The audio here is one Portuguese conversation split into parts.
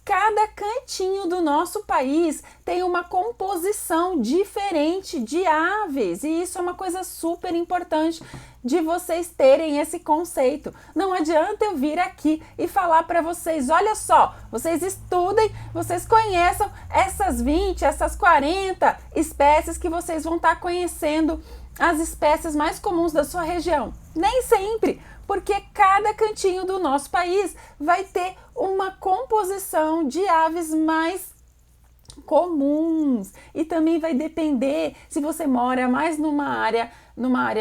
cada cantinho do nosso país tem uma composição diferente de aves, e isso é uma coisa super importante de vocês terem esse conceito. Não adianta eu vir aqui e falar para vocês, olha só, vocês estudem, vocês conheçam essas 20, essas 40 espécies que vocês vão estar conhecendo, as espécies mais comuns da sua região. Nem sempre, porque cada cantinho do nosso país vai ter uma composição de aves mais comuns, e também vai depender se você mora mais numa área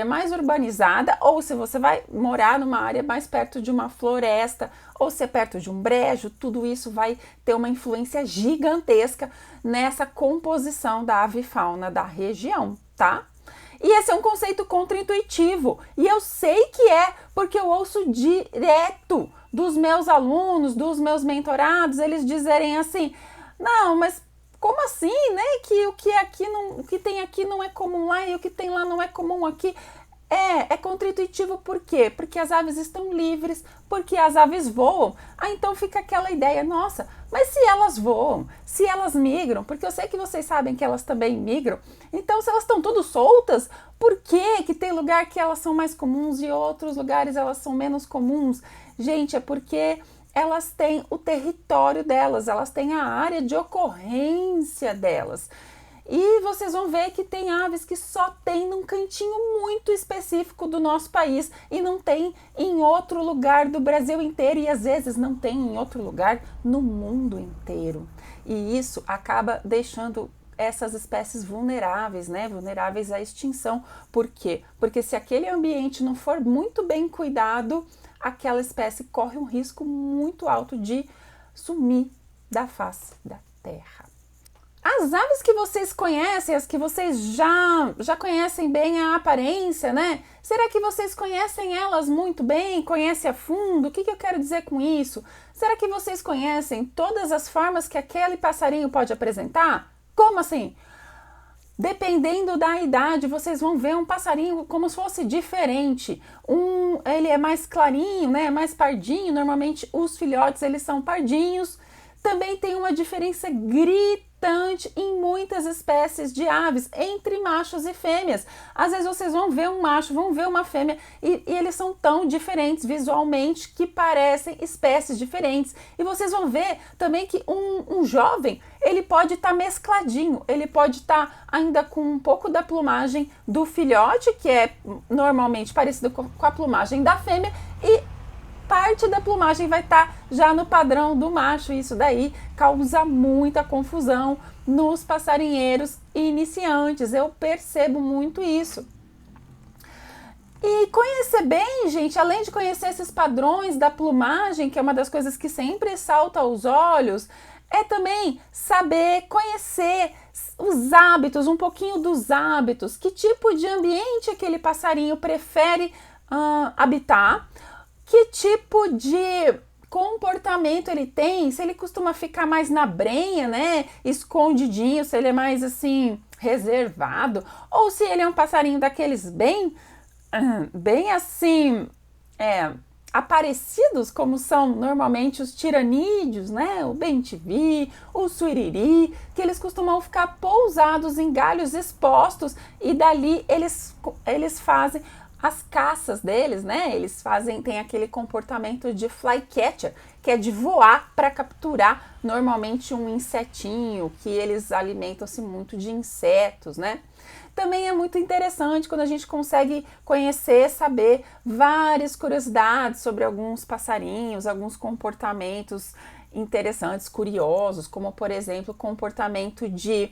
mais urbanizada, ou se você vai morar numa área mais perto de uma floresta, ou se é perto de um brejo. Tudo isso vai ter uma influência gigantesca nessa composição da avifauna da região, tá? E esse é um conceito contraintuitivo, e eu sei que é, porque eu ouço direto dos meus alunos, dos meus mentorados, eles dizerem assim, não, mas como assim, né? Que o que tem aqui não é comum lá, e o que tem lá não é comum aqui. É contraintuitivo por quê? Porque as aves estão livres, porque as aves voam. Então fica aquela ideia, nossa, mas se elas voam, se elas migram, porque eu sei que vocês sabem que elas também migram, então se elas estão tudo soltas, por que tem lugar que elas são mais comuns e outros lugares elas são menos comuns? Gente, é porque elas têm o território delas, elas têm a área de ocorrência delas. E vocês vão ver que tem aves que só tem num cantinho muito específico do nosso país e não tem em outro lugar do Brasil inteiro, e às vezes não tem em outro lugar no mundo inteiro. E isso acaba deixando essas espécies vulneráveis, né? Vulneráveis à extinção. Por quê? Porque se aquele ambiente não for muito bem cuidado, aquela espécie corre um risco muito alto de sumir da face da Terra. As aves que vocês conhecem, as que vocês já conhecem bem a aparência, né? Será que vocês conhecem elas muito bem? Conhecem a fundo? O que eu quero dizer com isso? Será que vocês conhecem todas as formas que aquele passarinho pode apresentar? Como assim? Dependendo da idade, vocês vão ver um passarinho como se fosse diferente. Ele é mais clarinho, né? Mais pardinho. Normalmente os filhotes eles são pardinhos. Também tem uma diferença gritante em muitas espécies de aves entre machos e fêmeas. Às vezes vocês vão ver um macho, vão ver uma fêmea e eles são tão diferentes visualmente que parecem espécies diferentes. E vocês vão ver também que um jovem, ele pode estar mescladinho, ele pode estar ainda com um pouco da plumagem do filhote, que é normalmente parecido com a plumagem da fêmea, e parte da plumagem vai estar já no padrão do macho. Isso daí causa muita confusão nos passarinheiros iniciantes. Eu percebo muito isso. E conhecer bem, gente, além de conhecer esses padrões da plumagem, que é uma das coisas que sempre salta aos olhos, é também saber conhecer os hábitos, um pouquinho dos hábitos, que tipo de ambiente aquele passarinho prefere habitar, que tipo de comportamento ele tem, se ele costuma ficar mais na brenha, né, escondidinho, se ele é mais assim, reservado, ou se ele é um passarinho daqueles bem assim, aparecidos, como são normalmente os tiranídeos, né, o bem-te-vi, o suiriri, que eles costumam ficar pousados em galhos expostos, e dali eles fazem as caças deles, né? Tem aquele comportamento de flycatcher, que é de voar para capturar normalmente um insetinho, que eles alimentam-se muito de insetos, né? Também é muito interessante quando a gente consegue conhecer, saber várias curiosidades sobre alguns passarinhos, alguns comportamentos interessantes, curiosos, como por exemplo o comportamento de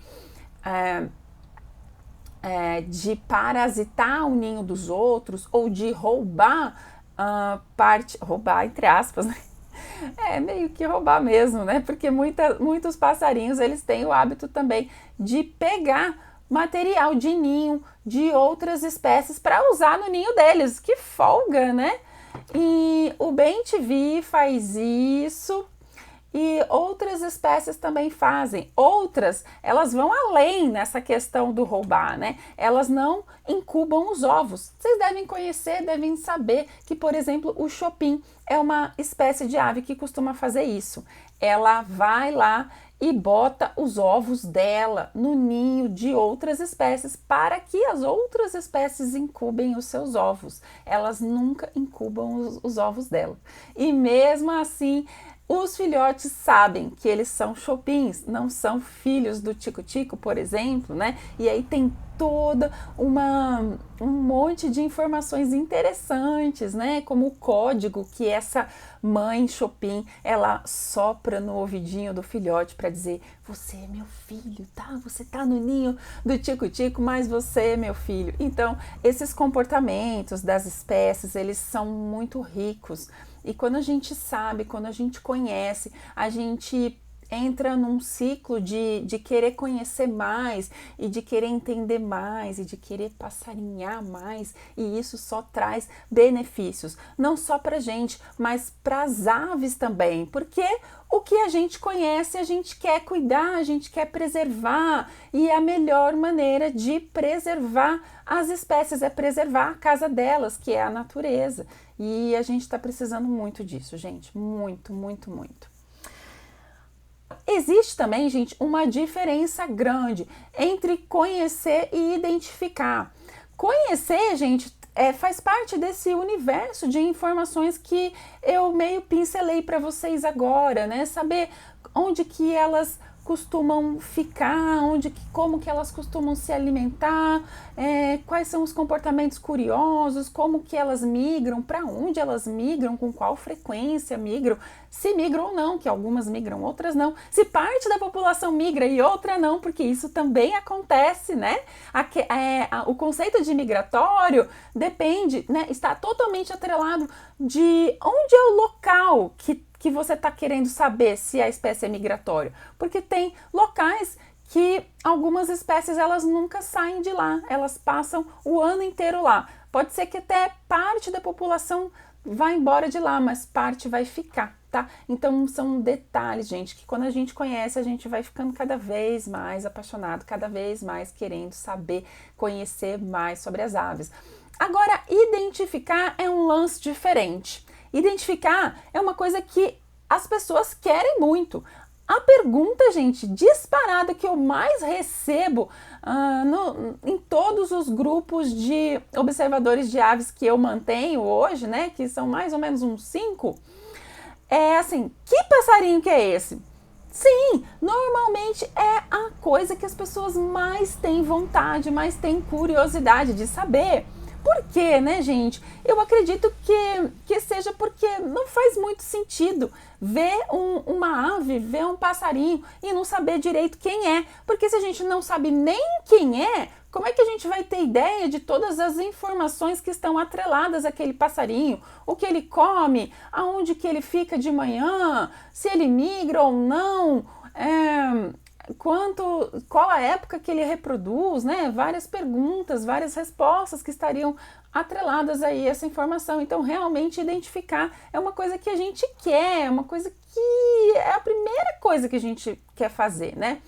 parasitar o ninho dos outros, ou de roubar roubar entre aspas, né? É meio que roubar mesmo, né? Porque muitos passarinhos eles têm o hábito também de pegar material de ninho de outras espécies para usar no ninho deles. Que folga, né? E o bem-te-vi faz isso. E outras espécies também fazem. Outras, elas vão além nessa questão do roubar, né? Elas não incubam os ovos. Vocês devem conhecer, devem saber que, por exemplo, o chopin é uma espécie de ave que costuma fazer isso. ela vai lá e bota os ovos dela no ninho de outras espécies para que as outras espécies incubem os seus ovos. Elas nunca incubam os ovos dela. E mesmo assim, os filhotes sabem que eles são chopins, não são filhos do tico-tico, por exemplo, né? E aí tem toda um monte de informações interessantes, né? Como o código que essa mãe chopin, ela sopra no ouvidinho do filhote para dizer: você é meu filho, tá? Você tá no ninho do tico-tico, mas você é meu filho. Então, esses comportamentos das espécies, eles são muito ricos. E quando a gente sabe, quando a gente conhece, a gente entra num ciclo de querer conhecer mais e de querer entender mais e de querer passarinhar mais, e isso só traz benefícios, não só para a gente, mas para as aves também, porque o que a gente conhece a gente quer cuidar, a gente quer preservar, e a melhor maneira de preservar as espécies é preservar a casa delas, que é a natureza, e a gente está precisando muito disso, gente, muito, muito, muito. Existe também, gente, uma diferença grande entre conhecer e identificar. Conhecer, gente, faz parte desse universo de informações que eu meio pincelei para vocês agora, né? Saber onde que elas costumam ficar, como que elas costumam se alimentar, quais são os comportamentos curiosos, como que elas migram, para onde elas migram, com qual frequência migram, se migram ou não, que algumas migram, outras não, se parte da população migra e outra não, porque isso também acontece, né? O conceito de migratório depende, né? Está totalmente atrelado de onde é o local que você está querendo saber se a espécie é migratória, porque tem locais que algumas espécies elas nunca saem de lá, elas passam o ano inteiro lá. Pode ser que até parte da população vá embora de lá, mas parte vai ficar, tá? Então são detalhes, gente, que quando a gente conhece, a gente vai ficando cada vez mais apaixonado, cada vez mais querendo saber, conhecer mais sobre as aves. Agora, identificar é um lance diferente. Identificar é uma coisa que as pessoas querem muito. A pergunta, gente, disparada que eu mais recebo em todos os grupos de observadores de aves que eu mantenho hoje, né, que são mais ou menos uns 5, é assim: que passarinho que é esse? Sim, normalmente é a coisa que as pessoas mais têm vontade, mais têm curiosidade de saber. Por quê, né, gente? Eu acredito que seja porque não faz muito sentido ver uma ave, ver um passarinho e não saber direito quem é. Porque se a gente não sabe nem quem é, como é que a gente vai ter ideia de todas as informações que estão atreladas àquele passarinho? O que ele come, aonde que ele fica de manhã, se ele migra ou não, qual a época que ele reproduz, né? Várias perguntas, várias respostas que estariam atreladas aí a essa informação. Então, realmente identificar é uma coisa que a gente quer, é uma coisa que é a primeira coisa que a gente quer fazer, né?